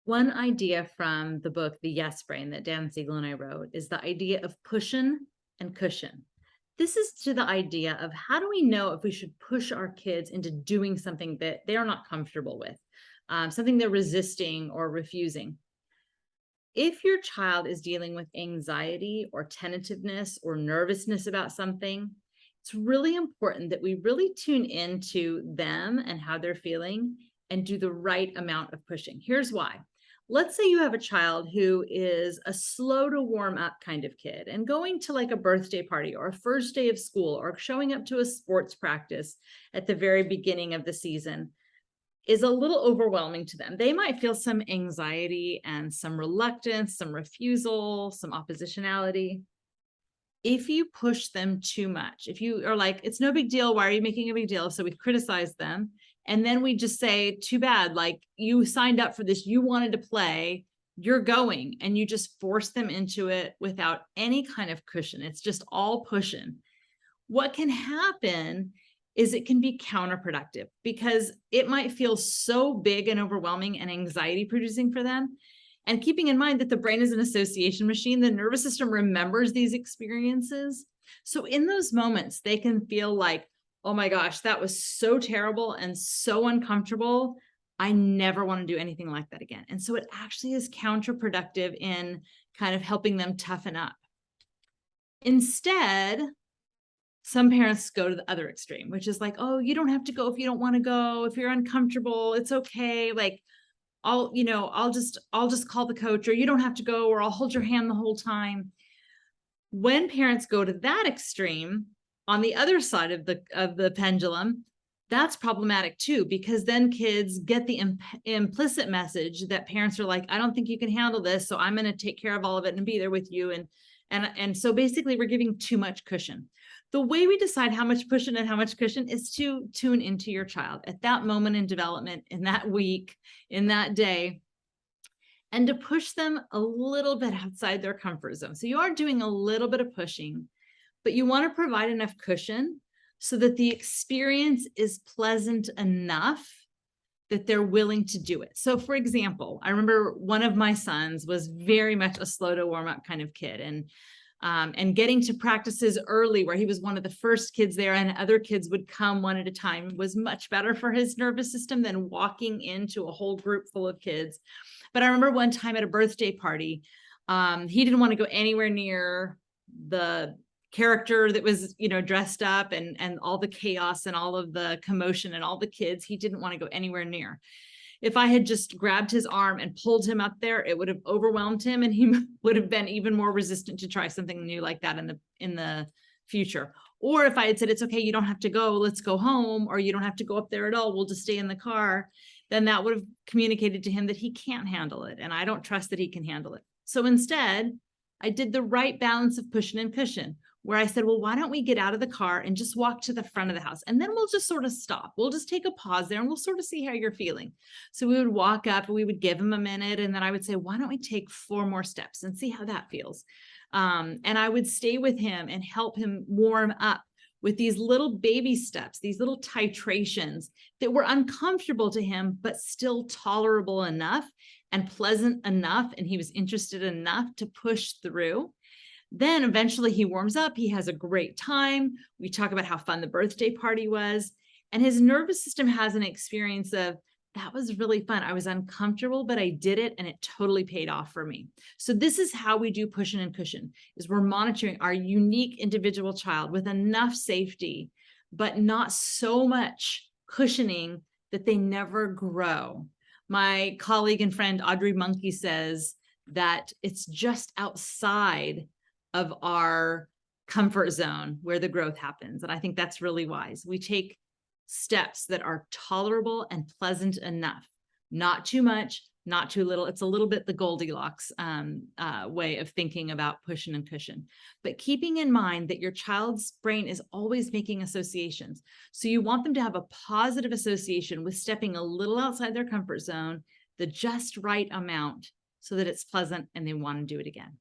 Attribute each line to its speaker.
Speaker 1: One idea from the book, The Yes Brain, that Dan Siegel and I wrote, is the idea of Pushin and Cushion. This is to the idea of how do we know if we should push our kids into doing something that they are not comfortable with, something they're resisting or refusing. If your child is dealing with anxiety or tentativeness or nervousness about something, it's really important that we really tune into them and how they're feeling and do the right amount of pushing. Here's why. Let's say you have a child who is a slow to warm up kind of kid and going to like a birthday party or a first day of school or showing up to a sports practice at the very beginning of the season is a little overwhelming to them. They might feel some anxiety and some reluctance, some refusal, some oppositionality. If you push them too much, if you are like, it's no big deal, why are you making a big deal? So we criticize them. And then we just say, too bad, like you signed up for this, you wanted to play, you're going, and you just force them into it without any kind of cushion. It's just all pushing. What can happen is it can be counterproductive because it might feel so big and overwhelming and anxiety producing for them. And keeping in mind that the brain is an association machine, the nervous system remembers these experiences. So in those moments, they can feel like, oh my gosh, that was so terrible and so uncomfortable. I never want to do anything like that again. And so it actually is counterproductive in kind of helping them toughen up. Instead, some parents go to the other extreme, which is like, oh, you don't have to go if you don't want to go. If you're uncomfortable, it's okay. Like, I'll just call the coach, or you don't have to go, or I'll hold your hand the whole time. When parents go to that extreme, on the other side of the pendulum, that's problematic too, because then kids get the implicit message that parents are like, I don't think you can handle this, so I'm going to take care of all of it and be there with you. And so basically we're giving too much cushion. The way we decide how much push and how much cushion is to tune into your child at that moment in development, in that week, in that day, and to push them a little bit outside their comfort zone. So you are doing a little bit of pushing, but you want to provide enough cushion so that the experience is pleasant enough that they're willing to do it. So for example, I remember one of my sons was very much a slow to warm up kind of kid, and getting to practices early where he was one of the first kids there and other kids would come one at a time was much better for his nervous system than walking into a whole group full of kids. But I remember one time at a birthday party, he didn't want to go anywhere near the character that was, dressed up and all the chaos and all of the commotion and all the kids. He didn't want to go anywhere near. If I had just grabbed his arm and pulled him up there, it would have overwhelmed him and he would have been even more resistant to try something new like that in the future. Or if I had said, it's okay, you don't have to go, let's go home, or you don't have to go up there at all, we'll just stay in the car, then that would have communicated to him that he can't handle it. And I don't trust that he can handle it. So instead, I did the right balance of pushing and cushion, where I said, well, why don't we get out of the car and just walk to the front of the house? And then we'll just sort of stop. We'll just take a pause there and we'll sort of see how you're feeling. So we would walk up and we would give him a minute. And then I would say, why don't we take 4 more steps and see how that feels? And I would stay with him and help him warm up with these little baby steps, these little titrations that were uncomfortable to him, but still tolerable enough and pleasant enough. And he was interested enough to push through. Then eventually he warms up. He has a great time. We talk about how fun the birthday party was. And his nervous system has an experience of, that was really fun. I was uncomfortable, but I did it and it totally paid off for me. So this is how we do pushing and cushion, is we're monitoring our unique individual child with enough safety, but not so much cushioning that they never grow. My colleague and friend Audrey Monkey says that it's just outside of our comfort zone where the growth happens. And I think that's really wise. We take steps that are tolerable and pleasant enough, not too much, not too little. It's a little bit the Goldilocks way of thinking about pushing and cushion, but keeping in mind that your child's brain is always making associations. So you want them to have a positive association with stepping a little outside their comfort zone, the just right amount, so that it's pleasant and they want to do it again.